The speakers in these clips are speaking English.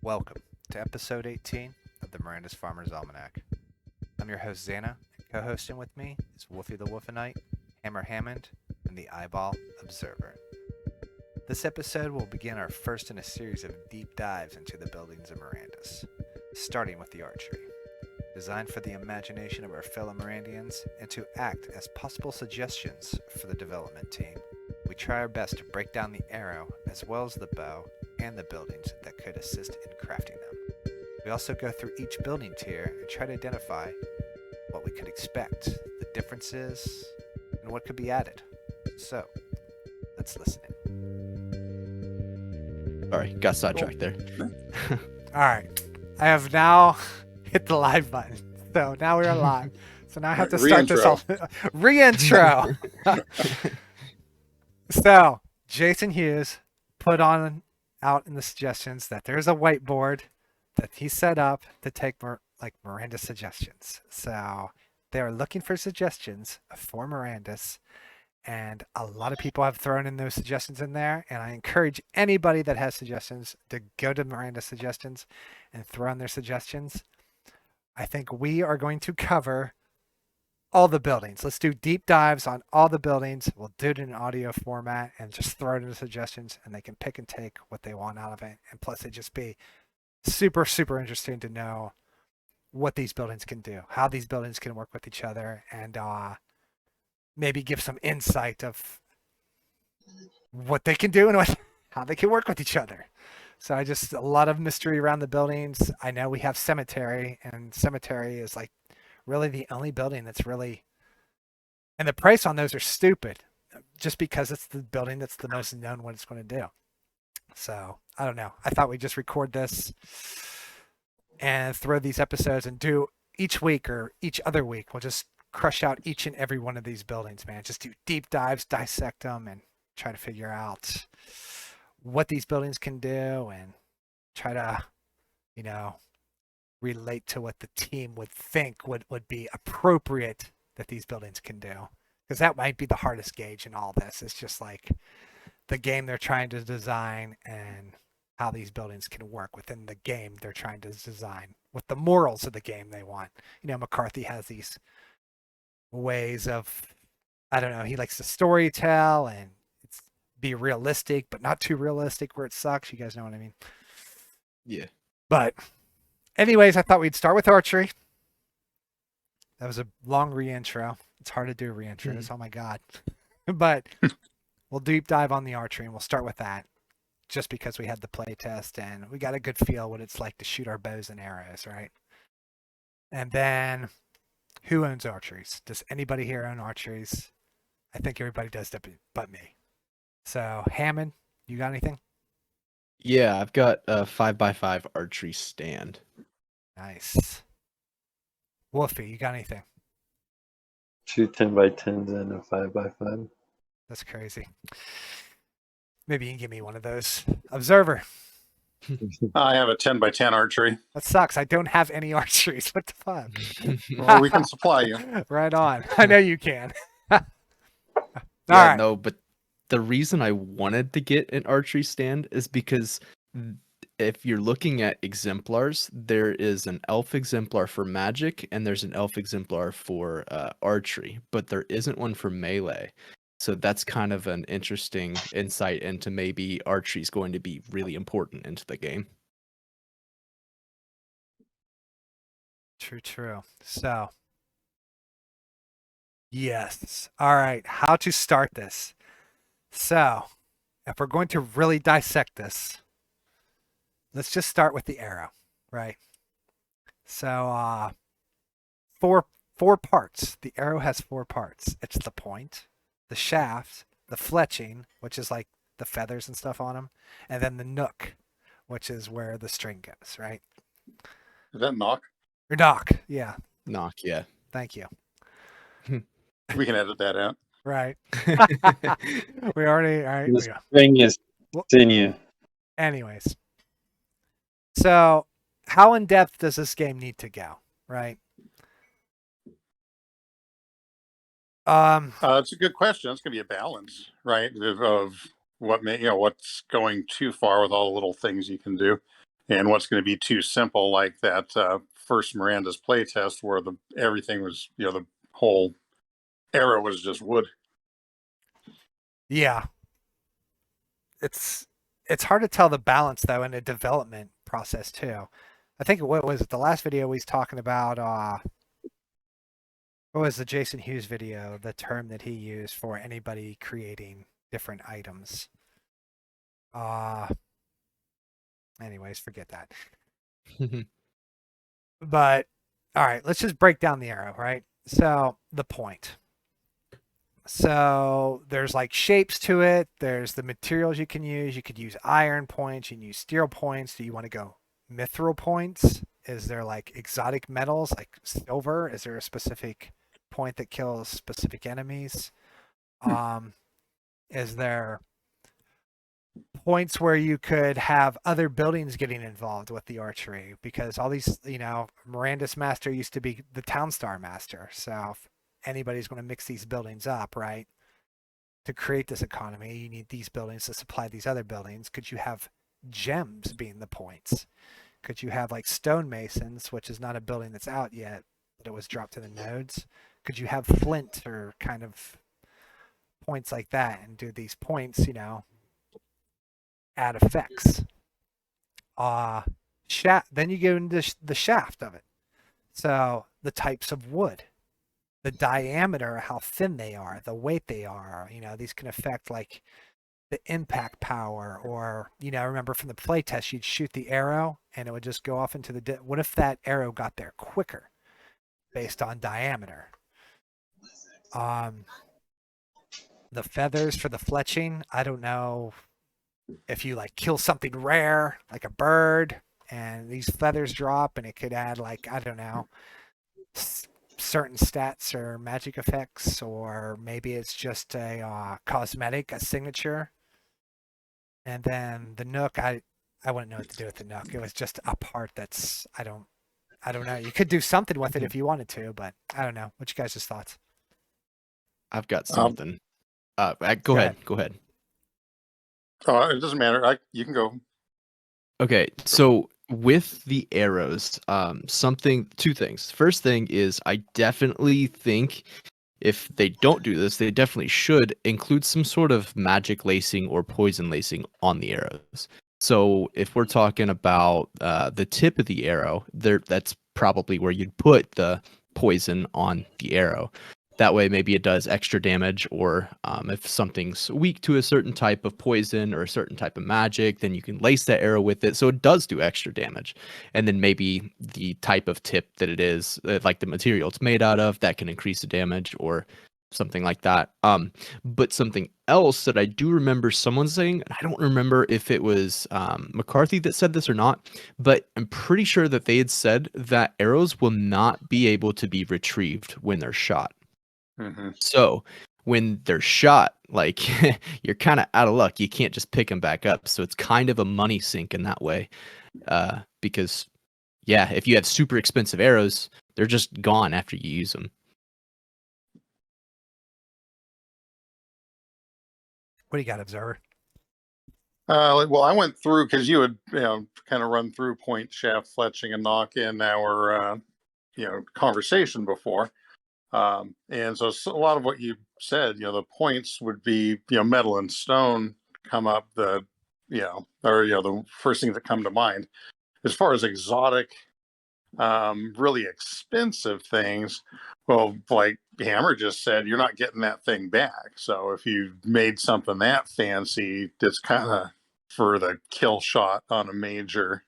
Welcome to episode 18 of the Mirandus Farmer's Almanac. I'm your host Xana, and co-hosting with me is Wolfie the Wolfenite, Hammer Hammond, and the Eyeball Observer. This episode will begin our first in a series of deep dives into the buildings of Mirandus, starting with the archery. Designed for the imagination of our fellow Mirandians and to act as possible suggestions for the development team, we try our best to break down the arrow as well as the bow and the buildings that could assist in crafting them. We also go through each building tier and try to identify what we could expect, the differences, and what could be added. So, let's listen in. Sorry, got sidetracked there. Alright, I have now hit the live button. So now we're live. So now I have to start this all. Re-intro! So, Jason Hughes put out in the suggestions that there's a whiteboard that he set up to take Mirandus suggestions. So they are looking for suggestions for Mirandus, and a lot of people have thrown in those suggestions in there. And I encourage anybody that has suggestions to go to Mirandus suggestions and throw in their suggestions. I think we are going to cover all the buildings. Let's do deep dives on all the buildings. We'll do it in an audio format and just throw it into suggestions, and they can pick and take what they want out of it. And plus, it'd just be super, super interesting to know what these buildings can do, how these buildings can work with each other, and maybe give some insight of what they can do and how they can work with each other. So a lot of mystery around the buildings. I know we have Cemetery, and Cemetery is like really the only building that's really, and the price on those are stupid just because it's the building that's the most known what it's going to do. So I don't know. I thought we'd just record this and throw these episodes and do each week or each other week. We'll just crush out each and every one of these buildings, man. Just do deep dives, dissect them, and try to figure out what these buildings can do and try to, relate to what the team would think would be appropriate that these buildings can do. Because that might be the hardest gauge in all this. It's just like the game they're trying to design and how these buildings can work within the game they're trying to design, with the morals of the game they want. McCarthy has these ways of, I don't know, he likes to story tell and be realistic, but not too realistic where it sucks. You guys know what I mean? Yeah. But anyways, I thought we'd start with archery. That was a long re-intro. It's hard to do re-intros. Oh my God. But we'll deep dive on the archery, and we'll start with that just because we had the play test and we got a good feel what it's like to shoot our bows and arrows, right? And then who owns archeries? Does anybody here own archeries? I think everybody does but me. So Hammond, you got anything? Yeah, I've got a 5x5 archery stand. Nice. Wolfie, you got anything? 2 10x10s and a 5x5. That's crazy. Maybe you can give me one of those. Observer. I have a 10x10 archery. That sucks. I don't have any archeries. What the fuck? Well, we can supply you. Right on. I know you can. All Yeah, right. no, but the reason I wanted to get an archery stand is because if you're looking at exemplars, there is an elf exemplar for magic and there's an elf exemplar for archery, but there isn't one for melee. So that's kind of an interesting insight into maybe archery is going to be really important into the game. True. So, yes. All right. How to start this. So, if we're going to really dissect this, let's just start with the arrow, right? So, four parts. The arrow has 4 parts. It's the point, the shaft, the fletching, which is like the feathers and stuff on them, and then the nook, which is where the string goes, right? Is that knock? Or nock, yeah. Knock, yeah. Thank you. We can edit that out. Right. We already, all right. This thing is sinew. Anyways. So, how in depth does this game need to go, right? It's a good question. It's going to be a balance, right? Of what what's going too far with all the little things you can do. and what's going to be too simple, like that first Mirandus playtest where everything was, the whole arrow was just wood. Yeah. It's hard to tell the balance though in a development process too. I think what was it, the last video we was talking about what was the Jason Hughes video, the term that he used for anybody creating different items. Anyways, forget that. But all right, let's just break down the arrow, right? So the point. So there's like shapes to it. There's the materials you can use. You could use iron points. You can use steel points. Do you want to go mithril points? Is there like exotic metals like silver? Is there a specific point that kills specific enemies? Is there points where you could have other buildings getting involved with the archery? Because all these, Mirandus Master used to be the Town Star Master. So if anybody's going to mix these buildings up, right? To create this economy, you need these buildings to supply these other buildings. Could you have gems being the points? Could you have like stonemasons, which is not a building that's out yet, but it was dropped to the nodes? Could you have flint or kind of points like that and do these points, add effects? Then you go into the shaft of it. So the types of wood, the diameter, how thin they are, the weight they are, these can affect like the impact power, or, remember from the playtest, you'd shoot the arrow and it would just go off into what if that arrow got there quicker based on diameter? The feathers for the fletching, I don't know if you like kill something rare, like a bird, and these feathers drop and it could add like, I don't know, certain stats or magic effects, or maybe it's just a cosmetic, a signature. And then the nook, I wouldn't know what to do with the nook. It was just a part that's I don't know. You could do something with it if you wanted to, but I don't know. What you guys' thoughts? I've got something. Go ahead. Go ahead. It doesn't matter. You can go. Okay, so with the arrows, two things. First thing is I definitely think if they don't do this, they definitely should include some sort of magic lacing or poison lacing on the arrows. So if we're talking about the tip of the arrow, that's probably where you'd put the poison on the arrow. That way, maybe it does extra damage, or if something's weak to a certain type of poison or a certain type of magic, then you can lace that arrow with it, so it does do extra damage. And then maybe the type of tip that it is, like the material it's made out of, that can increase the damage or something like that. But something else that I do remember someone saying, and I don't remember if it was McCarthy that said this or not, but I'm pretty sure that they had said that arrows will not be able to be retrieved when they're shot. Mm-hmm. So when they're shot, like you're kind of out of luck. You can't just pick them back up. So it's kind of a money sink in that way. Because yeah, if you have super expensive arrows, they're just gone after you use them. What do you got, Observer? Well, I went through, because you had kind of run through point, shaft, fletching, and knock in our conversation before. And so a lot of what you said, the points would be, metal and stone come up, the first things that come to mind. As far as exotic, really expensive things, well, like Hammer just said, you're not getting that thing back. So if you made something that fancy, that's kind of for the kill shot on a major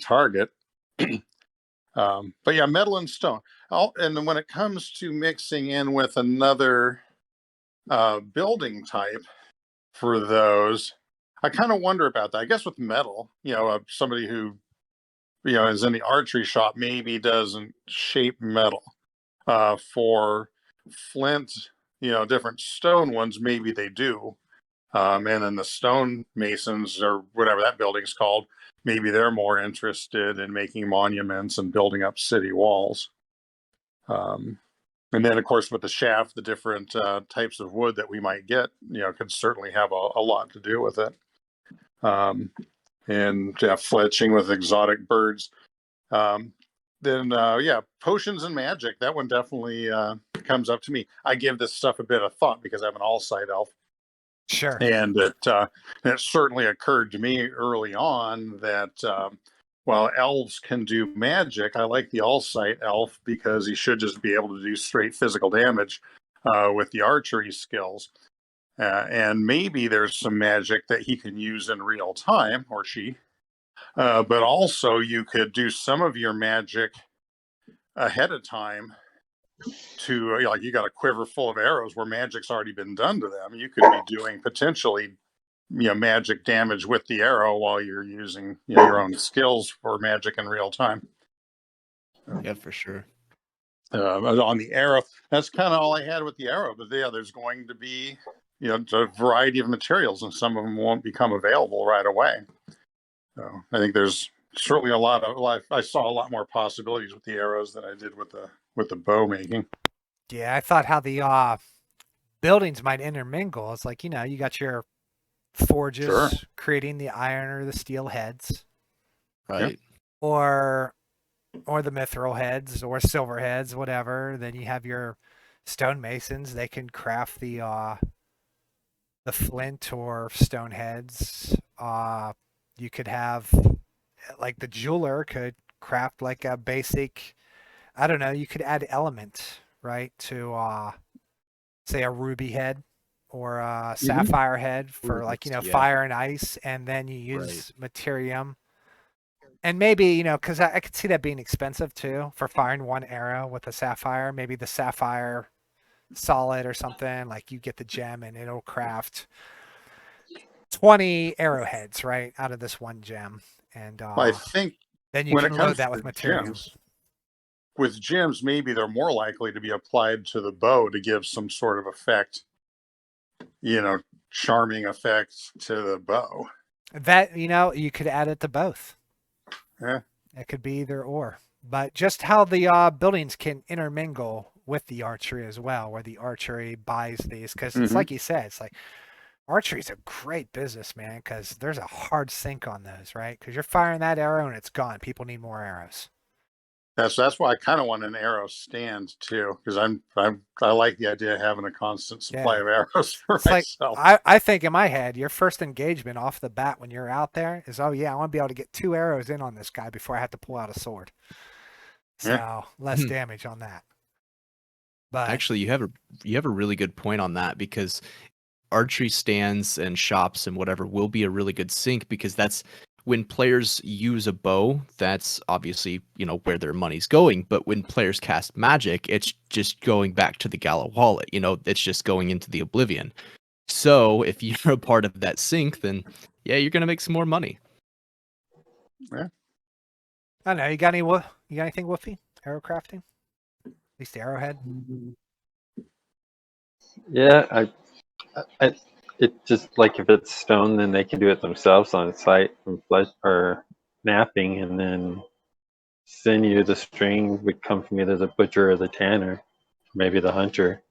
target. But yeah, metal and stone. And then when it comes to mixing in with another building type for those, I kind of wonder about that. I guess with metal, somebody who is in the archery shop maybe doesn't shape metal. For flint, different stone ones, maybe they do. And then the stone masons, or whatever that building's called, maybe they're more interested in making monuments and building up city walls. And then, of course, with the shaft, the different types of wood that we might get, could certainly have a lot to do with it. and fletching with exotic birds. Then potions and magic. That one definitely comes up to me. I give this stuff a bit of thought because I'm an all-site elf. Sure. And it certainly occurred to me early on that while elves can do magic, I like the all-site elf because he should just be able to do straight physical damage with the archery skills. And maybe there's some magic that he can use in real time, or she. But also, you could do some of your magic ahead of time to, like, you got a quiver full of arrows where magic's already been done to them. You could be doing potentially magic damage with the arrow while you're using your own skills for magic in real time. Yeah, for sure. On the arrow, that's kind of all I had with the arrow. But yeah, there's going to be a variety of materials, and some of them won't become available right away. So I think there's certainly a lot of. I saw a lot more possibilities with the arrows than I did with the bow making. Yeah, I thought how the buildings might intermingle. It's like, you got your forges Sure. creating the iron or the steel heads, Right. or the mithril heads or silver heads, whatever. Then you have your stonemasons. They can craft the flint or stone heads. You could have, like, the jeweler could craft like a basic, I don't know, you could add element, right, to say a ruby head or a sapphire head for, like, Yeah. fire and ice, and then you use materium. And maybe, because I could see that being expensive too, for firing one arrow with a sapphire. Maybe the sapphire solid or something, like you get the gem and it'll craft 20 arrowheads, right, out of this one gem. And I think then you when can it load comes that to with material. with gems, maybe they're more likely to be applied to the bow to give some sort of effect, charming effect to the bow. That, you could add it to both. Yeah. It could be either or. But just how the buildings can intermingle with the archery as well, where the archery buys these. Because it's like you said, it's like archery is a great business, man, because there's a hard sink on those, right? Because you're firing that arrow and it's gone. People need more arrows. That's why I kind of want an arrow stand too, because I like the idea of having a constant supply of arrows for It's myself. like, I think in my head, your first engagement off the bat when you're out there is, oh yeah, I want to be able to get 2 arrows in on this guy before I have to pull out a sword. So less damage on that. But actually, you have a really good point on that, because archery stands and shops and whatever will be a really good sync, because that's when players use a bow, that's obviously, where their money's going. But when players cast magic, it's just going back to the Gala wallet, it's just going into the oblivion. So if you're a part of that sync, then yeah, you're going to make some more money. Yeah. I don't know. You got anything, Woofy? Arrow crafting? At least the arrowhead? Yeah, it just, like, if it's stone, then they can do it themselves on site from flesh or knapping, and then sinew, the string would come from either the butcher or the tanner, maybe the hunter.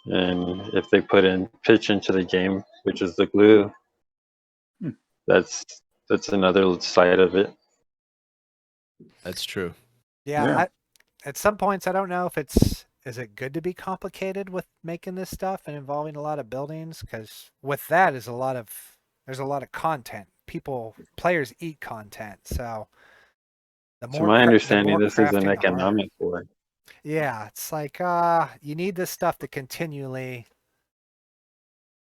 And if they put in pitch into the game, which is the glue, that's another side of it. That's true. Yeah. At some points, I don't know if is it good to be complicated with making this stuff and involving a lot of buildings? Because with that there's a lot of content. Players eat content. So To my understanding, this is an economic war. Yeah, it's like you need this stuff to continually,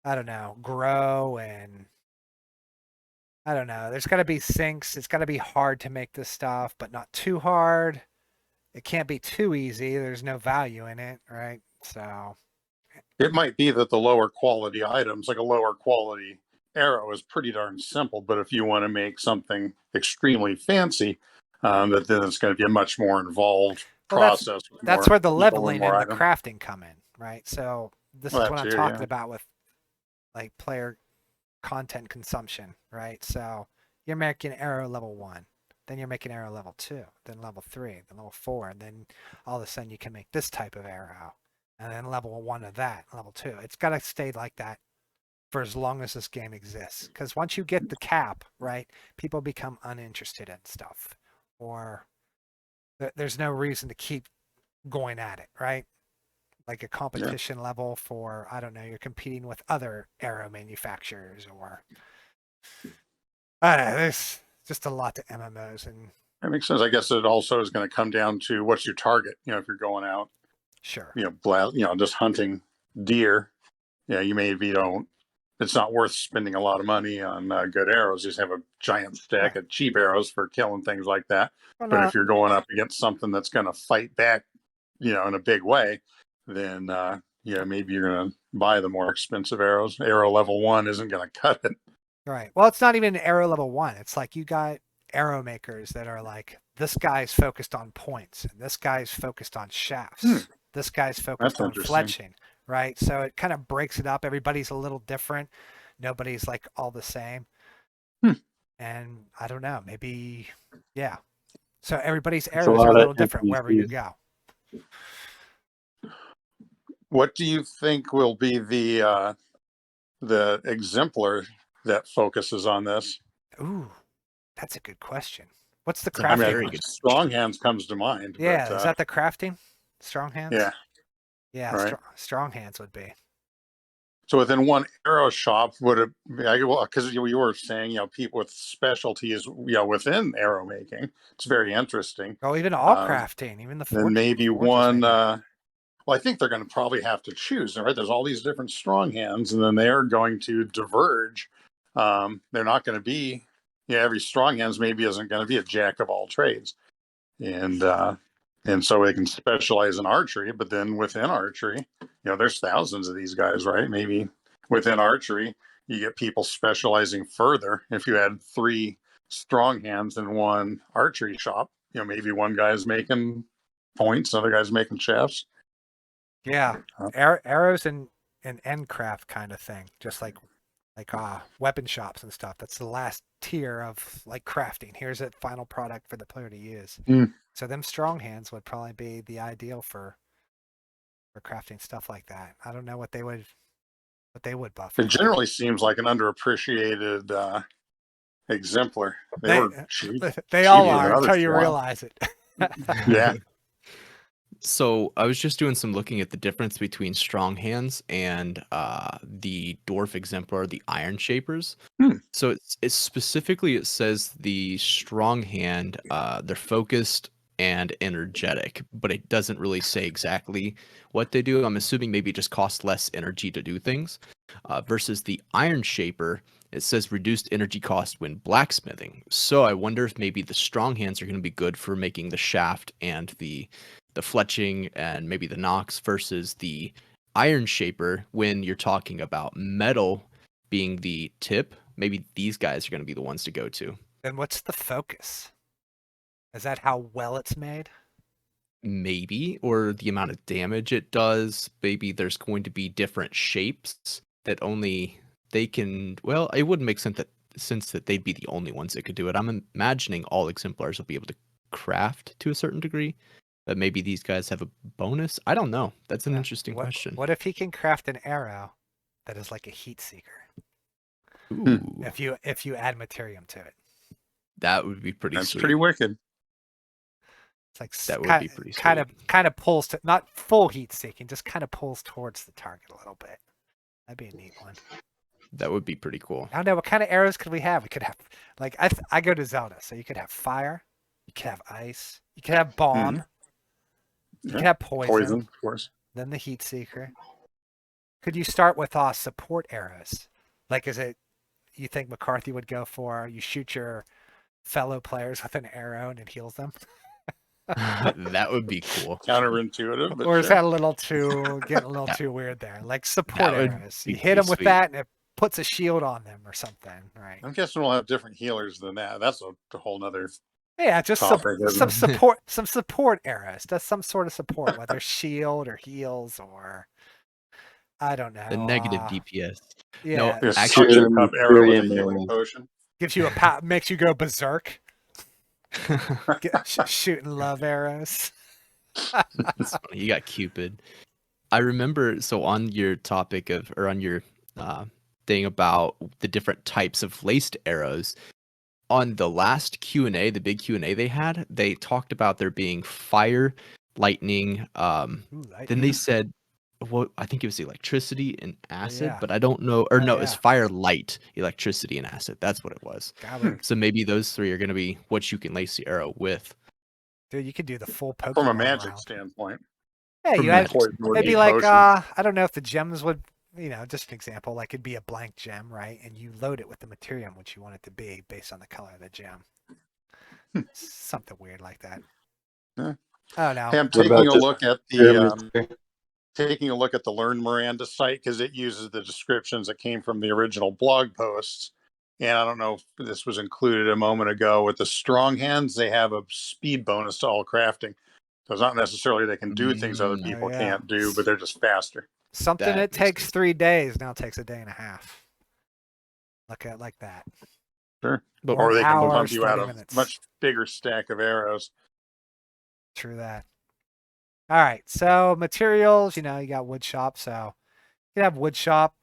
I don't know, grow, and I don't know. There's got to be sinks. It's got to be hard to make this stuff, but not too hard. It can't be too easy. There's no value in it, right? So It might be that the lower quality items, like a lower quality arrow, is pretty darn simple. But if you want to make something extremely fancy, then it's going to be a much more involved process. That's where the leveling and the crafting come in, right? So this is what I'm talking about with, like, player content consumption, right? So you're making arrow level 1, then you're making arrow level 2, then level 3, then level 4, and then all of a sudden you can make this type of arrow, and then level 1 of that, level 2. It's got to stay like that for as long as this game exists. Because once you get the cap, right, people become uninterested in stuff, or there's no reason to keep going at it, right? Like a competition level for, I don't know, you're competing with other arrow manufacturers, or I don't know, there's just a lot to MMOs. And That makes sense. I guess it also is going to come down to what's your target. If you're going out, sure, just hunting deer, you maybe don't. It's not worth spending a lot of money on good arrows. Just have a giant stack of cheap arrows for killing things like that. well, But no, if you're going up against something that's going to fight back, in a big way, then maybe you're going to buy the more expensive arrows. Arrow level 1 isn't going to cut it. right. Well, it's not even arrow level 1. It's like you got arrow makers that are like, this guy's focused on points, and this guy's focused on shafts. This guy's focused on fletching, right? So it kind of breaks it up. Everybody's a little different. Nobody's like all the same. And I don't know, maybe, yeah. So everybody's arrows are a little different wherever you go. What do you think will be the exemplar that focuses on this? Ooh, that's a good question. What's the crafting? Very good. Strong hands comes to mind. Yeah, but, is that the crafting? Strong hands? Yeah. Yeah, Right. strong hands would be. So within one arrow shop, would it? Because you were saying, people with specialties, within arrow making, it's very interesting. Oh, even all crafting, even the then maybe one. Well, I think they're going to probably have to choose. Right, there's all these different strong hands, and then they are going to diverge. They're not going to be. Every strong hands maybe isn't going to be a jack of all trades, and so they can specialize in archery. But then within archery, there's thousands of these guys, right? Maybe within archery, you get people specializing further. If you had 3 strong hands in one archery shop, maybe one guy's making points, other guy's making shafts. Yeah, arrows and end craft kind of thing, just like weapon shops and stuff. That's the last tier of like crafting. Here's a final product for the player to use. So them strong hands would probably be the ideal for crafting stuff like that. I don't know what they would buff. It generally seems like an underappreciated exemplar. They were cheap. They all are until you realize it. Yeah. So I was just doing some looking at the difference between strong hands and the dwarf exemplar, the iron shapers. So it's specifically, it says the strong hand, they're focused and energetic, but it doesn't really say exactly what they do. I'm assuming maybe it just costs less energy to do things. Versus the iron shaper, it says reduced energy cost when blacksmithing. So I wonder if maybe the strong hands are going to be good for making the shaft and the fletching and maybe the knocks, versus the iron shaper when you're talking about metal being the tip. Maybe these guys are going to be the ones to go to. Then what's the focus? Is that how well it's made? Maybe, or the amount of damage it does. Maybe there's going to be different shapes that only they can. Well, it wouldn't make sense that they'd be the only ones that could do it. I'm imagining all exemplars will be able to craft to a certain degree, but maybe these guys have a bonus. I don't know. That's an interesting question. What if he can craft an arrow that is like a heat seeker? Ooh, If you add materium to it, that would be pretty. That's sweet. pretty wicked. It's like That would be pretty kind of pulls to, not full heat seeking, just kind of pulls towards the target a little bit. That'd be a neat one. That would be pretty cool. I don't know, what kind of arrows could we have? We could have, like, I go to Zelda, so you could have fire, you could have ice, you could have bomb, you could have poison, of course. then the heat seeker. Could you start with support arrows? Like, is it, you think McCarthy would go for, you shoot your fellow players with an arrow and it heals them? That would be cool. Counterintuitive, but Or is that a little too, getting a little too weird there? Like support arrows. You hit them with that and it puts a shield on them or something, right? I'm guessing we'll have different healers than that. That's a whole nother. Yeah, just topic, some support arrows. That's some sort of support, whether shield or heals or I don't know. The negative DPS. Yeah, No, There's actually, such a cup arrow with a healing potion. gives you makes you go berserk. Shooting love arrows. That's funny. You got Cupid. I remember, so on your topic of, or on your thing about the different types of laced arrows. On the last Q&A, the big Q&A they had, they talked about there being fire, lightning, Ooh, then they said, well, I think it was electricity and acid, yeah. but I don't know, or Oh, no, it's yeah. fire, light, electricity, and acid. That's what it was. Got it. So maybe those three are going to be what you can lace the arrow with. Dude, you could do the full Pokemon From a magic round. standpoint. Yeah, From you had, magic Poison would it'd be be like, potion. I don't know if the gems would, just an example, like it'd be a blank gem, right? And you load it with the material which you want it to be based on the color of the gem. Something weird like that. Yeah. Oh, no. Hey, I'm What taking about a just look at pyramids? taking a look at the Learn Mirandus site because it uses the descriptions that came from the original blog posts. And I don't know if this was included a moment ago with the strong hands. They have a speed bonus to all crafting. So it's not necessarily they can do things other Mm. Oh, people yeah. can't do, but they're just faster. Something That that makes takes sense. 3 days now takes a day and a half. Look at it like that. Sure. But Or Or an they can hour, pump you out 30 a minutes. much bigger stack of arrows. True that. All right. So materials, you got wood shop. So you have wood shop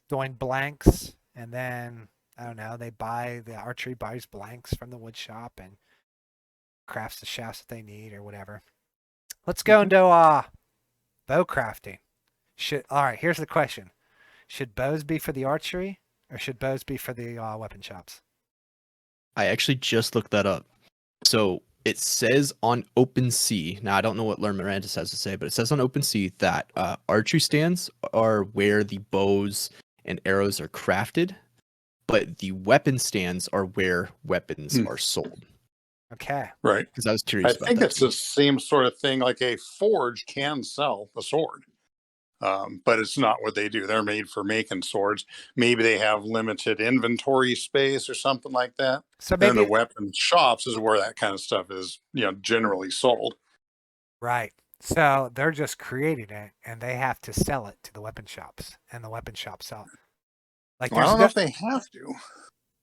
doing blanks, and then I don't know. The archery buys blanks from the wood shop and crafts the shafts that they need or whatever. Let's go into bow crafting. All right. Here's the question: should bows be for the archery, or should bows be for the weapon shops? I actually just looked that up. So it says on OpenSea. Now I don't know what Learn Mirandus has to say, but it says on OpenSea that archery stands are where the bows and arrows are crafted, but the weapon stands are where weapons Hmm. are sold. Okay. Right. Because I was I curious about think that it's too. the same sort of thing. Like a forge can sell a sword, but it's not what they do. They're made for making swords. Maybe they have limited inventory space or something like that. So And then the maybe weapon shops is where that kind of stuff is, generally sold. right. So they're just creating it, and they have to sell it to the weapon shops, and the weapon shops sell it. Like Well, I there's don't know no. if they have to,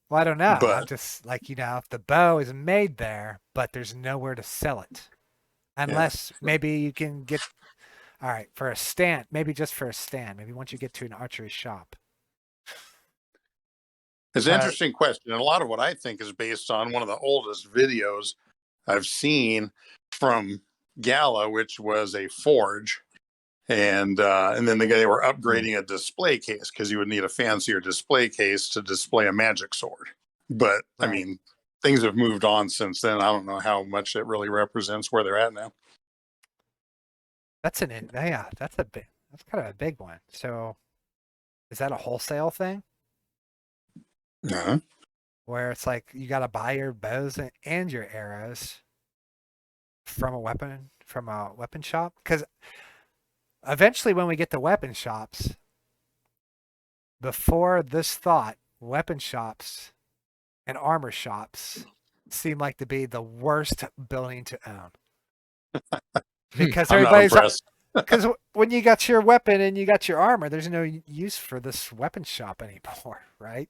Well, I don't know. I'm but just like if the bow is made there, but there's nowhere to sell it, yeah. unless maybe you can get. All right, for a stand, maybe just for a stand. Maybe once you get to an archery shop. It's an But interesting question. And a lot of what I think is based on one of the oldest videos I've seen from Gala, which was a forge. And then they were upgrading a display case because you would need a fancier display case to display a magic sword. But I Right. mean, things have moved on since then. I don't know how much it really represents where they're at now. that's that's kind of a big one. So, is that a wholesale thing Uh-huh. where it's like you got to buy your bows and your arrows from a weapon shop? Because eventually, when we get to weapon shops, before this thought, weapon shops and armor shops seem like to be the worst building to own. Because I'm not everybody's impressed. because when you got your weapon and you got your armor, there's no use for this weapon shop anymore, right?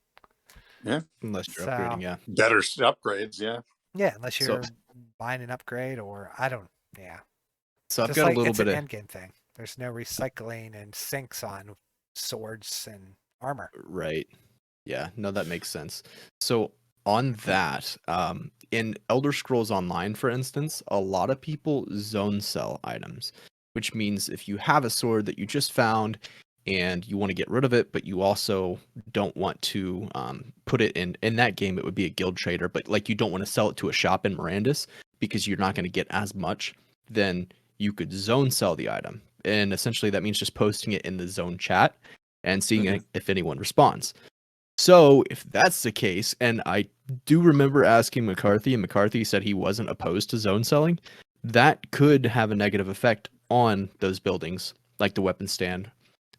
Unless you're So upgrading, yeah. Better upgrades, yeah. yeah, unless So- you're buying an upgrade or I don't. Yeah, So I've just got like a little it's bit an of end game thing. There's no recycling and sinks on swords and armor. right. Yeah, no, that makes sense. So on that, in Elder Scrolls Online, for instance, a lot of people zone sell items, which means if you have a sword that you just found and you want to get rid of it, but you also don't want to put it in that game, it would be a guild trader, but like you don't want to sell it to a shop in Mirandus because you're not going to get as much, then you could zone sell the item. And essentially that means just posting it in the zone chat and seeing if anyone responds. So if that's the case, and I do remember asking McCarthy, and McCarthy said he wasn't opposed to zone selling, that could have a negative effect on those buildings, like the weapon stand,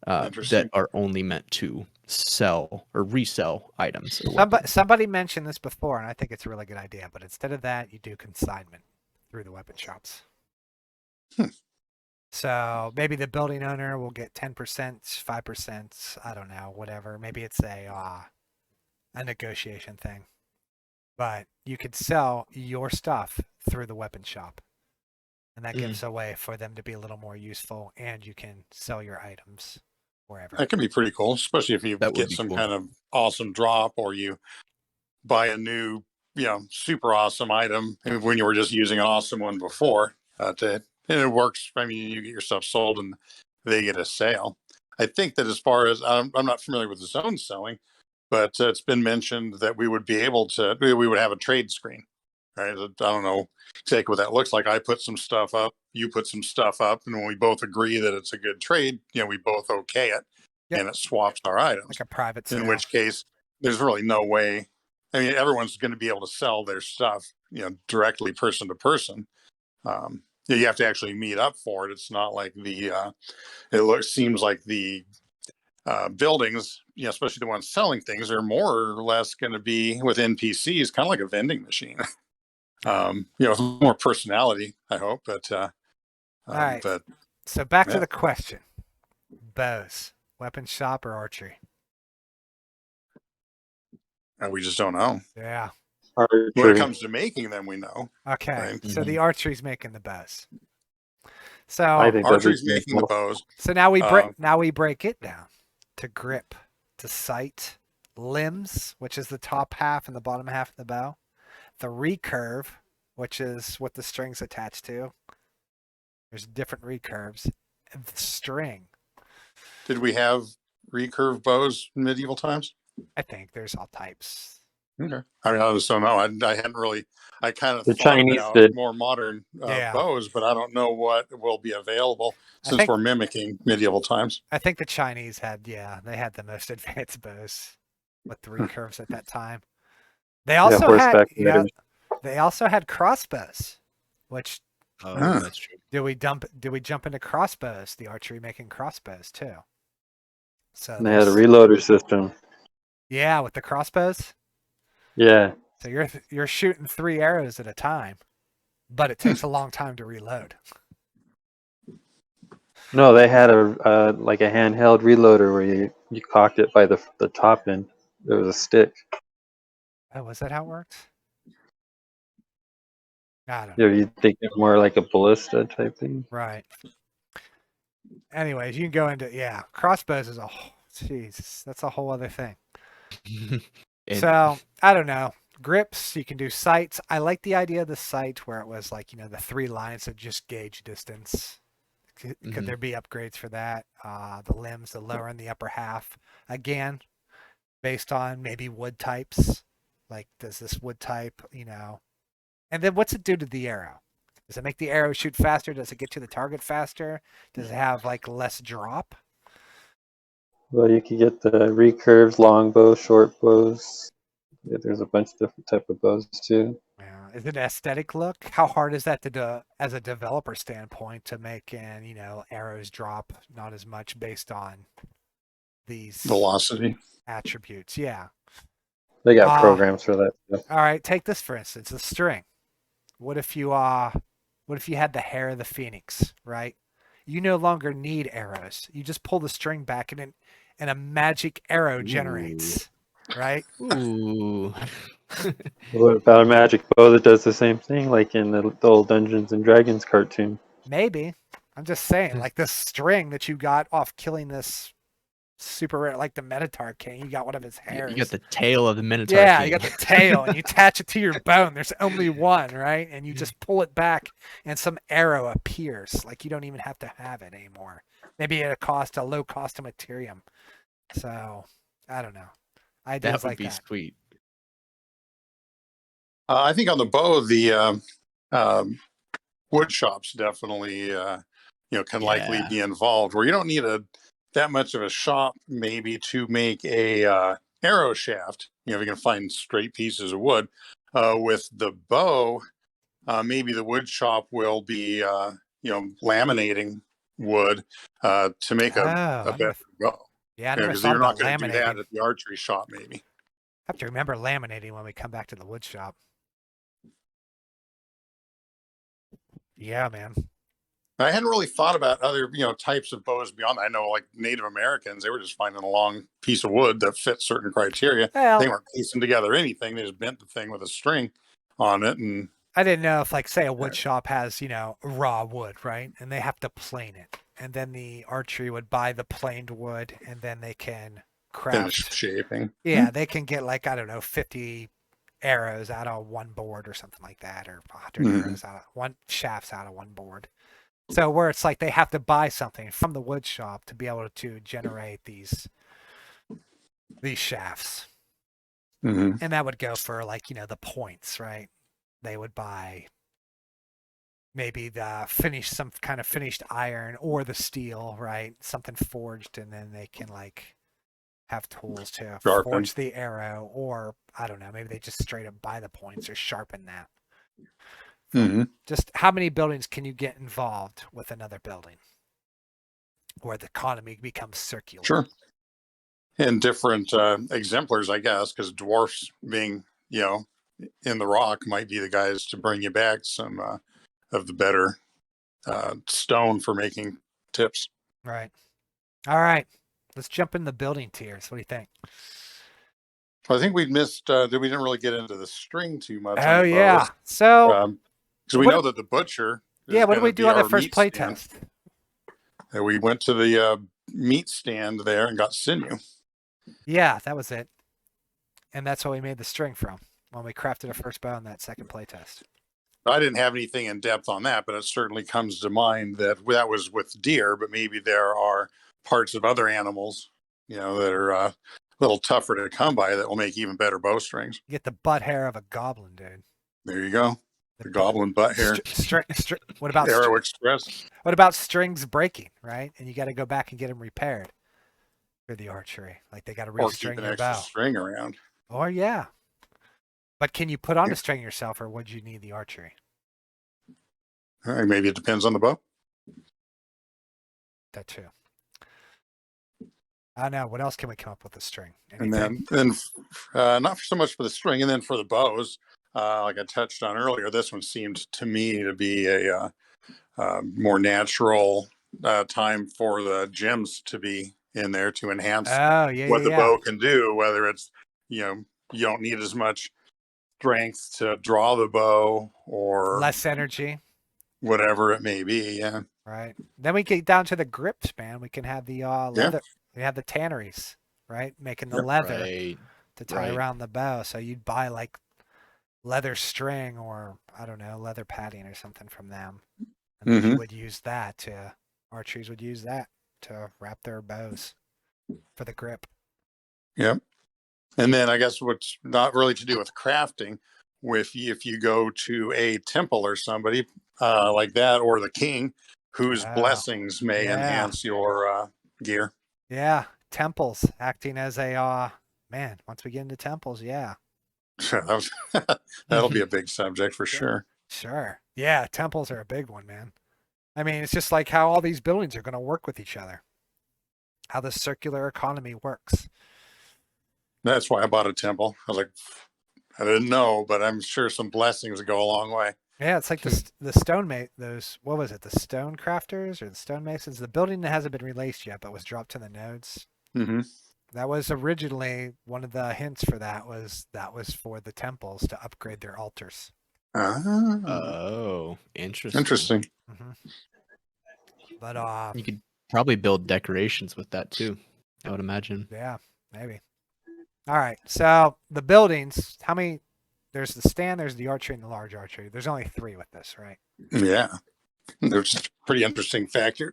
that Interesting. are only meant to sell or resell items. Or weapons. Somebody mentioned this before, and I think it's a really good idea. But instead of that, you do consignment through the weapon shops. So maybe the building owner will get 10%, 5%. I don't know, whatever. Maybe it's a negotiation thing. But you could sell your stuff through the weapon shop, and that gives a way for them to be a little more useful, and you can sell your items wherever. That can be pretty cool, especially if you That would get be some cool. kind of awesome drop, or you buy a new, super awesome item when you were just using an awesome one before. And it works. I mean, you get your stuff sold and they get a sale. I think that as far as I'm not familiar with the zone selling, but it's been mentioned that we would be able to, we would have a trade screen. Right. I don't know exactly what that looks like. I put some stuff up, you put some stuff up, and when we both agree that it's a good trade, we both okay it, Yep. and it swaps our items. Like a private sale. In which case, there's really no way. I mean, everyone's going to be able to sell their stuff, directly person to person. You have to actually meet up for it. It's not like seems like the buildings, especially the ones selling things, are more or less going to be with NPCs, kind of like a vending machine. With more personality, I hope. But All right. but So back to the question: bows, weapon shop, or archery? we just don't know. Yeah. Archery. When it comes to making them, we know. Okay. Right. So the archery's making the bows. So I think that'd be Archery's making the cool. bows. So now we break it down to grip, to sight, limbs, which is the top half and the bottom half of the bow, the recurve, which is what the string's attached to. There's different recurves, and the string. Did we have recurve bows in medieval times? I think there's all types. Okay. I mean, I just don't know. I hadn't really. I kind of The thought Chinese about did. more modern Yeah. bows, but I don't know what will be available I since think- we're mimicking medieval times. I think the Chinese had, they had the most advanced bows with the recurves at that time. They also horseback had, riders. they also had crossbows, which Oh, Huh. that's true. did we jump into crossbows? The archery making crossbows too. So And they had a there's- reloader system. yeah, with the crossbows. Yeah. So you're shooting 3 arrows at a time, but it takes a long time to reload. No, they had a like a handheld reloader where you cocked it by the top end. There was a stick. Oh, was that how it worked? I don't know. Yeah, you'd think it more like a ballista type thing. Right. Anyways, you can go into crossbows is that's a whole other thing. And- So I don't know. Grips, you can do sights. I like the idea of the sight where it was like, the 3 lines that just gauge distance. Could Mhm. there be upgrades for that? The limbs, the lower and the upper half. Again, based on maybe wood types. Like, does this wood type, And then what's it do to the arrow? Does it make the arrow shoot faster? Does it get to the target faster? Does it have like less drop? Well, you could get the recurves, long bows, short bows. Yeah, there's a bunch of different type of bows too. Yeah. Is it an aesthetic look? How hard is that to do as a developer standpoint to make arrows drop not as much based on these Velocity. attributes? Yeah. They got programs for that stuff. All right, take this for instance, the string. What if you had the hair of the phoenix, right? You no longer need arrows. You just pull the string back and a magic arrow generates, right? Ooh. What about a magic bow that does the same thing, like in the old Dungeons and Dragons cartoon? Maybe. I'm just saying, like this string that you got off killing this super rare, like the Minotaur King, you got one of his hairs. You got the tail of the Minotaur Yeah, King. you got the tail, and you attach it to your bone. There's only one, right? And you just pull it back, and some arrow appears. Like you don't even have to have it anymore. Maybe at a low cost of materium. So I don't know. Ideas That would like be that. sweet. I think on the bow, the wood shops definitely, can likely Yeah. be involved. Where you don't need that much of a shop maybe to make a arrow shaft. If you can find straight pieces of wood. With the bow, maybe the wood shop will be laminating wood to make a better bow. Yeah, I never Because thought you're not about going to do that laminating. at the archery shop, maybe. I have to remember laminating when we come back to the wood shop. Yeah, man. I hadn't really thought about other, types of bows beyond that. I know, like Native Americans, they were just finding a long piece of wood that fit certain criteria. Well, They weren't piecing together anything. They just bent the thing with a string on it. And I didn't know if, like, say a wood shop has, raw wood, right? And they have to plane it. and then the archery would buy the planed wood, and then they can Finish craft. shaping. Yeah, they can get like, I don't know, 50 arrows out of one board or something like that, or 100 Mhm. arrows out of one shafts out of one board. So where it's like they have to buy something from the wood shop to be able to generate these shafts. Hmm. And that would go for like, the points, right? They would buy maybe some kind of finished iron or the steel, right? Something forged, and then they can like have tools to Sharpen. forge the arrow, or I don't know, maybe they just straight up buy the points or sharpen that. Hmm. Just how many buildings can you get involved with another building where the economy becomes circular? Sure. And different exemplars, I guess, because dwarfs being, in the rock might be the guys to bring you back some of the better stone for making tips. Right. All right. Let's jump in the building tiers. What do you think? I think we missed that we didn't really get into the string too much. Oh on yeah. bows. So So we what- know that the butcher. yeah, what did gonna we do be on the our first meat play stand. test? And we went to the meat stand there and got sinew. Yeah, that was it. And that's what we made the string from when we crafted our first bow in that second play test. I didn't have anything in depth on that, but it certainly comes to mind that that was with deer, but maybe there are parts of other animals, that are a little tougher to come by that will make even better bowstrings. You get the butt hair of a goblin, dude. There you go. The goblin butt hair. What about Arrow Express. what about strings breaking, right? And you got to go back and get them repaired for the archery. Like they got to Or keep restring an your extra bow. string around. Or yeah. But can you put on a string yourself, or would you need the archery? All right, maybe it depends on the bow. That too. I don't know. What else can we come up with a string? And Anything? then not so much for the string, and then for the bows, like I touched on earlier, this one seemed to me to be a more natural time for the gems to be in there to enhance Oh yeah, what yeah, the bow can do. Whether it's you don't need as much strength to draw the bow or less energy, whatever it may be. Yeah, right? Then we get down to the grips, man. We can have the leather. We have the tanneries, right? Making the Yep. leather Right. to tie right. around the bow. So you'd buy like leather string, or I don't know, leather padding or something from them, and then you Mhm. would use that to archers would use that to wrap their bows for the grip. Yep. And then I guess what's not really to do with crafting, if you go to a temple or somebody like that, or the king, whose Oh, blessings may yeah. enhance your gear. Yeah, temples acting as a man. Once we get into temples, yeah, That'll be a big subject for sure. sure. Yeah, temples are a big one, man. I mean, it's just like how all these buildings are going to work with each other, how the circular economy works. That's why I bought a temple. I was like, I didn't know, but I'm sure some blessings would go a long way. Yeah, it's like the stone those, what was it, the stone crafters or the stonemasons? The building that hasn't been released yet, but was dropped to the nodes. Mm-hmm. That was originally one of the hints for that was for the temples to upgrade their altars. Oh, interesting. Hmm. But You could probably build decorations with that too, I would imagine. yeah, maybe. All right, so the buildings, how many? There's the stand, there's the archery, and the large archery. There's only 3 with this, right? Yeah. There's a pretty interesting factor.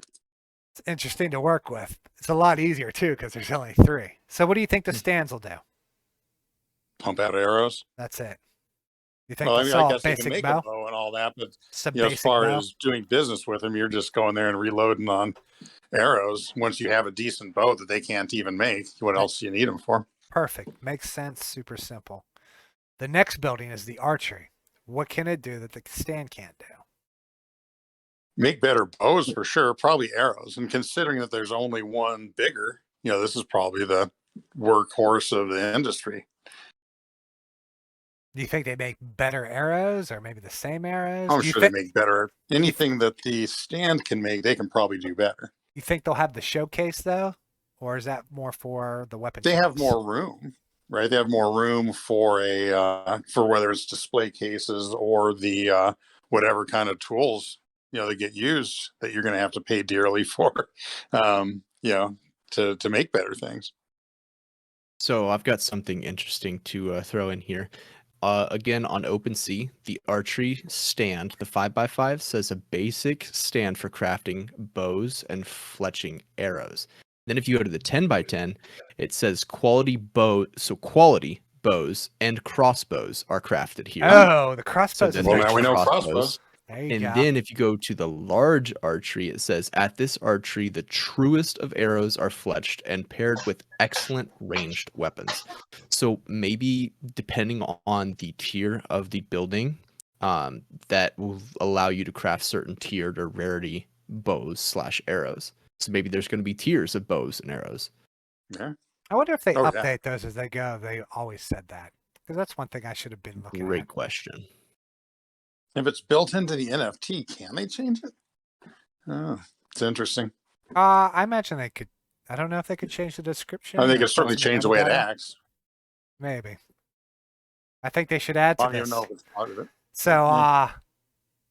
It's interesting to work with. It's a lot easier too because there's only 3. So what do you think the stands will do? Pump out arrows. That's it. You think Well, I that's mean, I all guess they can basic make bow? a bow and all that, but Some as basic far bow? as doing business with them, you're just going there and reloading on arrows. Once you have a decent bow that they can't even make, what else do you need them for? Perfect. Makes sense. Super simple. The next building is the archery. What can it do that the stand can't do? Make better bows for sure, probably arrows. And considering that there's only one bigger, this is probably the workhorse of the industry. Do you think they make better arrows or maybe the same arrows? I'm Do you sure they make better. Anything that the stand can make, they can probably do better. You think they'll have the showcase though? Or is that more for the weapon They have shops? more room, right? They have more room for for whether it's display cases or the whatever kind of tools that get used that you're going to have to pay dearly for, to make better things. So I've got something interesting to throw in here. Again, on OpenSea, the Archery Stand, the 5x5, says a basic stand for crafting bows and fletching arrows. Then if you go to the 10x10, it says quality bows and crossbows are crafted here. Oh, the So crossbows. then is Well, very now we cool. know crossbows. There you And go. then if you go to the large archery, it says, at this archery, the truest of arrows are fletched and paired with excellent ranged weapons. So maybe depending on the tier of the building, that will allow you to craft certain tiered or rarity bows / arrows. So maybe there's going to be tiers of bows and arrows. Yeah. I wonder if they Oh, yeah. update those as they go. They always said that, because that's one thing I should have been looking Great at. question. If it's built into the NFT, can they change it? Oh, it's interesting. I imagine they could. I don't know if they could change the description. I think or it could if certainly that's in change the way it metadata. acts. Maybe. I think they should add I to don't even this. know if it's part of it. So, Yeah.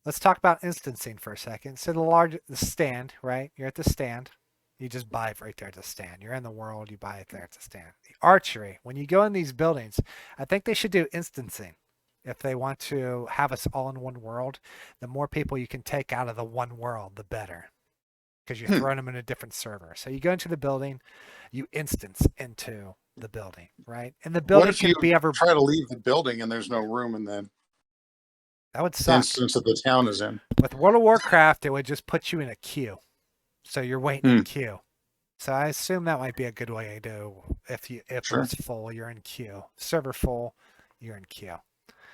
let's talk about instancing for a second. So the stand, right? You're at the stand. You just buy it right there at the stand. You're in the world. You buy it there at the stand. The archery. When you go in these buildings, I think they should do instancing. If they want to have us all in one world, the more people you can take out of the one world, the better. Because you're throwing them in a different server. So you go into the building, you instance into the building, right? And the What building if can you be ever. try to leave the building and there's no room in the That would suck. instance that the town is in? With World of Warcraft, it would just put you in a queue. So you're waiting in queue. So I assume that might be a good way to do. If Sure. it's full, you're in queue. Server full, you're in queue.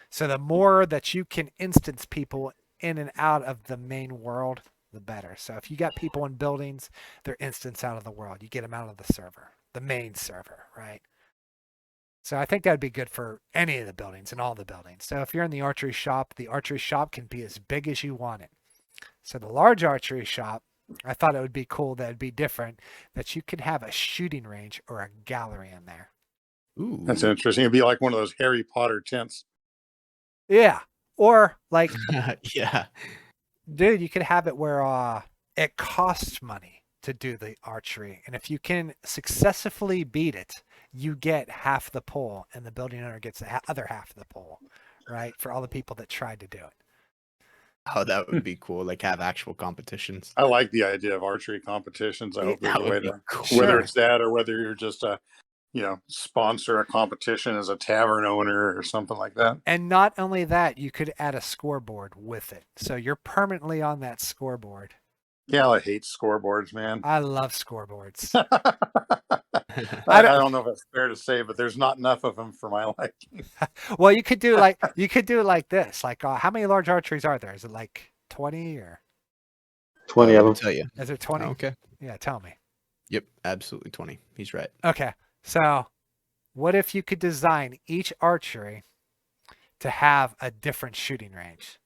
So the more that you can instance people in and out of the main world, the better. So if you got people in buildings, they're instanced out of the world. You get them out of the server, the main server, right? So I think that'd be good for any of the buildings and all the buildings. So if you're in the archery shop can be as big as you want it. So the large archery shop, I thought it would be cool that it'd be different, that you could have a shooting range or a gallery in there. Ooh. That's interesting. It'd be like one of those Harry Potter tents. Yeah. Or like, Yeah. dude, you could have it where it costs money to do the archery. And if you can successfully beat it, you get half the pull and the building owner gets the other half of the pull, right? For all the people that tried to do it. Oh, that would be cool. Like have actual competitions. I like the idea of archery competitions. I hope there's That a way would be to, cool. whether Sure. it's that or whether you're just sponsor a competition as a tavern owner or something like that. And not only that, you could add a scoreboard with it. So you're permanently on that scoreboard. Yeah, I hate scoreboards, man. I love scoreboards. I don't know if it's fair to say, but there's not enough of them for my liking. Well, you could do it like this. Like, how many large archeries are there? Is it like 20 or 20 of I'll them. tell you. is it 20? Okay. Yeah, tell me. Yep, absolutely 20. He's right. Okay. So, what if you could design each archery to have a different shooting range?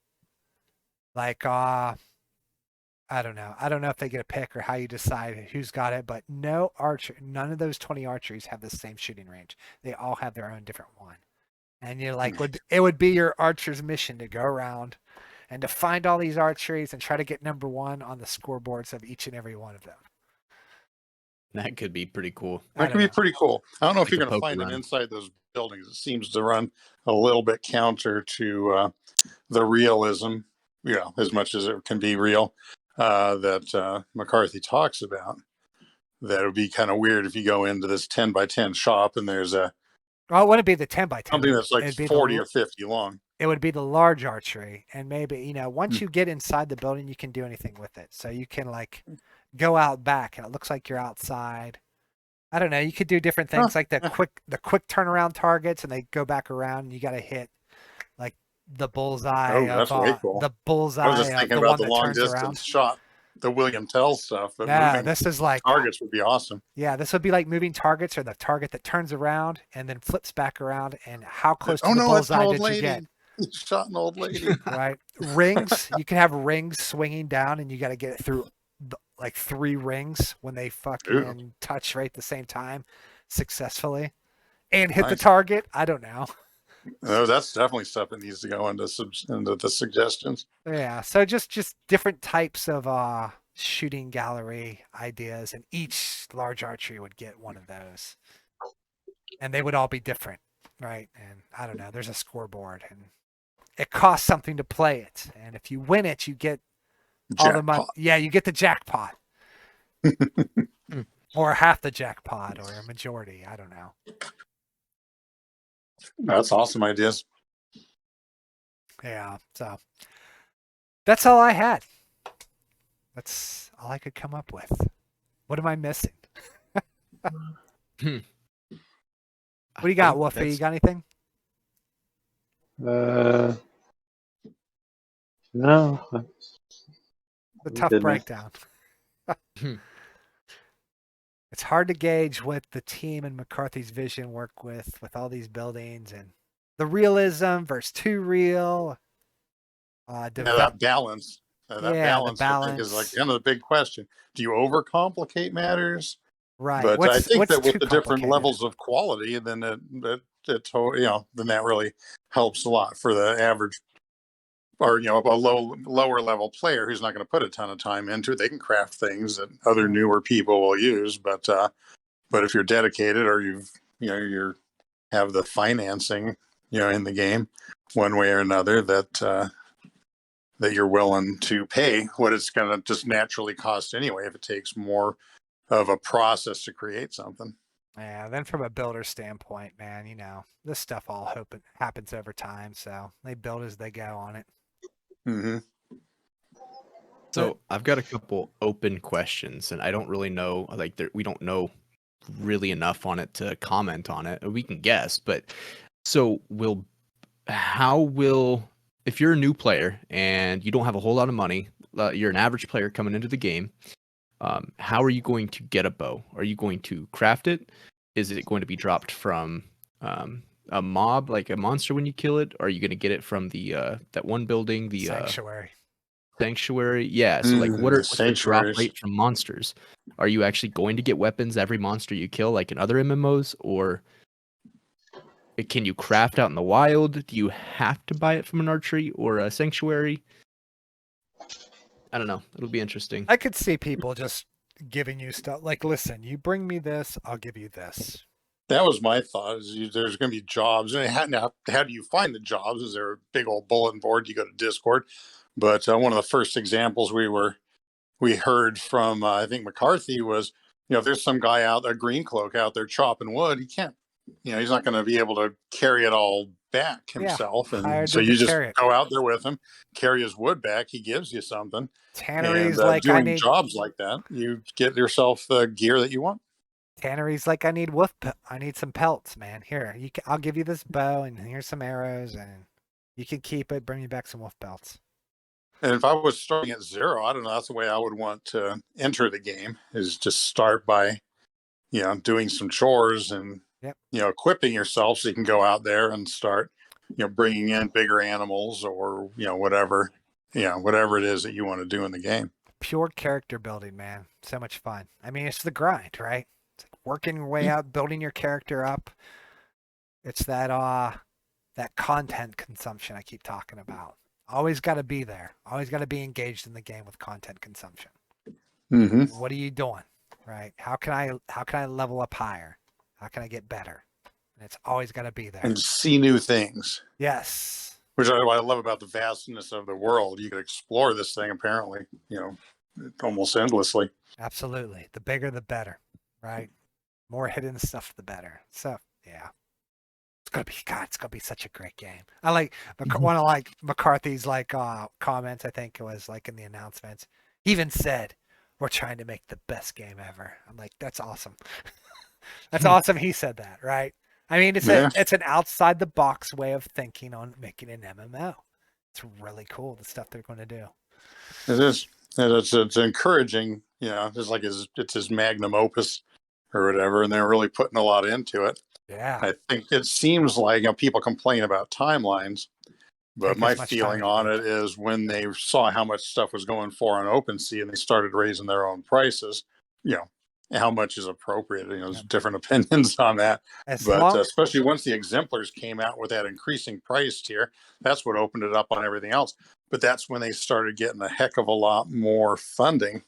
Like, I don't know. I don't know if they get a pick or how you decide who's got it, but none of those 20 archeries have the same shooting range. They all have their own different one. And you're like, it would be your archer's mission to go around and to find all these archeries and try to get number one on the scoreboards of each and every one of them. That could be pretty cool. That could be pretty cool. I don't know if Like you're a going to poker find them run. inside those buildings. It seems to run a little bit counter to the realism, as much as it can be real, that McCarthy talks about. That would be kind of weird if you go into this 10x10 shop and there's Well, it wouldn't be the 10x10. something that's like 40 or 50 long. It would be the large archery. And maybe, once you get inside the building, you can do anything with it. So you can like go out back and it looks like you're outside. I don't know. You could do different things like the quick turnaround targets, and they go back around and you got to hit like the bullseye. Oh, that's way cool. The bullseye. I was just of thinking the about one the that long turns distance around. shot, the William Tell stuff. But Yeah, moving this is like targets would be awesome. Yeah, this would be like moving targets, or the target that turns around and then flips back around. And how close to the That's an bullseye old did lady. you get? He shot an old lady. Right, rings. You can have rings swinging down, and you got to get it through like 3 rings when they fucking touch right at the same time successfully, and hit the Nice. target. I don't know. Oh, that's definitely stuff that needs to go into the suggestions. Yeah, so just different types of shooting gallery ideas, and each large archery would get one of those, and they would all be different, right? And I don't know, there's a scoreboard, and it costs something to play it, and if you win it, you get all the money. Jackpot. Yeah, you get the jackpot, or half the jackpot, or a majority. I don't know. That's awesome ideas. Yeah, so that's all I had. That's all I could come up with. What am I missing? Hmm. What do you got, Wolfie? You got anything? No. The tough Goodness. breakdown. Hmm. It's hard to gauge what the team and McCarthy's vision work with all these buildings and the realism versus too real. That balance. That Yeah, the balance, I think, is like balance. kind of the big question. Do you overcomplicate matters? Right. But I think what's that with too the different complicated? levels of quality, then then that really helps a lot for the average, or a lower level player who's not going to put a ton of time into it. They can craft things that other newer people will use, but if you're dedicated, or you're have the financing in the game one way or another, that you're willing to pay what it's going to just naturally cost anyway if it takes more of a process to create something. Yeah, then from a builder standpoint, man, this stuff all happens over time, so they build as they go on it. Mm-hmm. So I've got a couple open questions, and I don't really know. Like, we don't know really enough on it to comment on it. We can guess, but so if you're a new player and you don't have a whole lot of money, you're an average player coming into the game. How are you going to get a bow? Are you going to craft it? Is it going to be dropped from a mob, like a monster when you kill it? Or are you going to get it from the that one building, the sanctuary? Yeah. So like, what's the drop Sanctuaries. rate from monsters? Are you actually going to get weapons every monster you kill, like in other MMOs, or can you craft out in the wild? Do you have to buy it from an archery or a sanctuary? I don't know. It'll be interesting. I could see people just giving you stuff like, listen, you bring me this, I'll give you this. That was my thought. There's going to be jobs, and how do you find the jobs? Is there a big old bulletin board? You go to Discord, but one of the first examples we heard from I think McCarthy was, if there's some guy a green cloak out there chopping wood, he can't, he's not going to be able to carry it all back himself, and so you just go out there with him, carry his wood back. He gives you something. Tanneries and doing jobs like that, you get yourself the gear that you want. Tannery's like, I need some pelts, man. Here, I'll give you this bow, and here's some arrows, and you can keep it. Bring me back some wolf pelts. And if I was starting at zero, I don't know. That's the way I would want to enter the game. Is just start by, doing some chores and equipping yourself so you can go out there and start, bringing in bigger animals or whatever it is that you want to do in the game. Pure character building, man. So much fun. I mean, it's the grind, right? Working your way out, building your character up. It's that content consumption I keep talking about. Always got to be there. Always got to be engaged in the game with content consumption. Mm-hmm. What are you doing, right? How can I level up higher? How can I get better? And it's always got to be there. And see new things. Yes. Which I love about the vastness of the world. You could explore this thing apparently, almost endlessly. Absolutely. The bigger, the better, right? More hidden stuff, the better. So, yeah. It's gonna be such a great game. I like one of McCarthy's comments. I think it was like in the announcements. He even said, "We're trying to make the best game ever." I'm like, that's awesome. That's awesome. He said that, right? I mean, it's an outside the box way of thinking on making an MMO. It's really cool the stuff they're going to do. It is. And it's encouraging. It's his magnum opus or whatever, and they're really putting a lot into it. Yeah. I think it seems like people complain about timelines, but my feeling on it is when they saw how much stuff was going for on OpenSea and they started raising their own prices, how much is appropriate. There's different opinions on that. As But long especially once the exemplars came out with that increasing price tier, that's what opened it up on everything else. But that's when they started getting a heck of a lot more funding,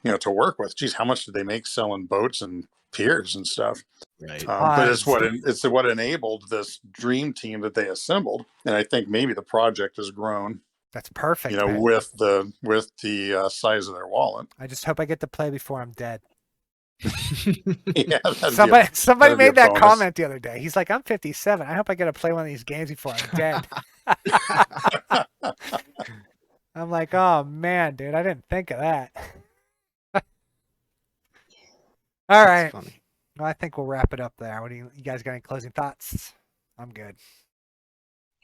to work with. Geez, how much did they make selling boats and piers and stuff? Right. But it's what enabled this dream team that they assembled, and I think maybe the project has grown. that's perfect. Man. With the size of their wallet. I just hope I get to play before I'm dead. Yeah, somebody made that bonus. comment the other day. He's like, I'm 57. I hope I get to play one of these games before I'm dead. I'm like, oh man, dude, I didn't think of that. All right. Funny. Well, I think we'll wrap it up there. What do you guys got any closing thoughts? I'm good.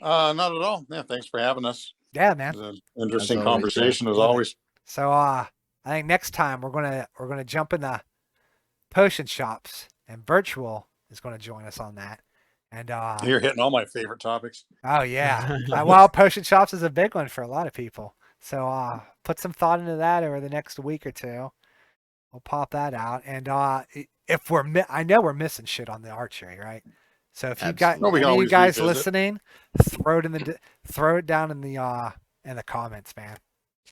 Not at all. Yeah, thanks for having us. Yeah, man. It was an interesting As always, conversation as Love it. always. So I think next time we're gonna jump in the potion shops, and Virtual is gonna join us on that. And You're hitting all my favorite topics. oh yeah, well, potion shops is a big one for a lot of people. So put some thought into that over the next week or two. We'll pop that out, and if I know we're missing shit on the archery, right? So if you got Absolutely. No, we can any of you always guys revisit. listening, throw it down in the comments, man.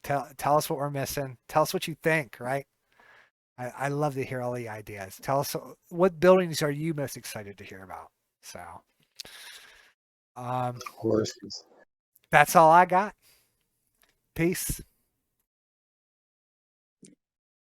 Tell us what we're missing. Tell us what you think, right? I love to hear all the ideas. Tell us what buildings are you most excited to hear about. So, Horses. that's all I got. Peace.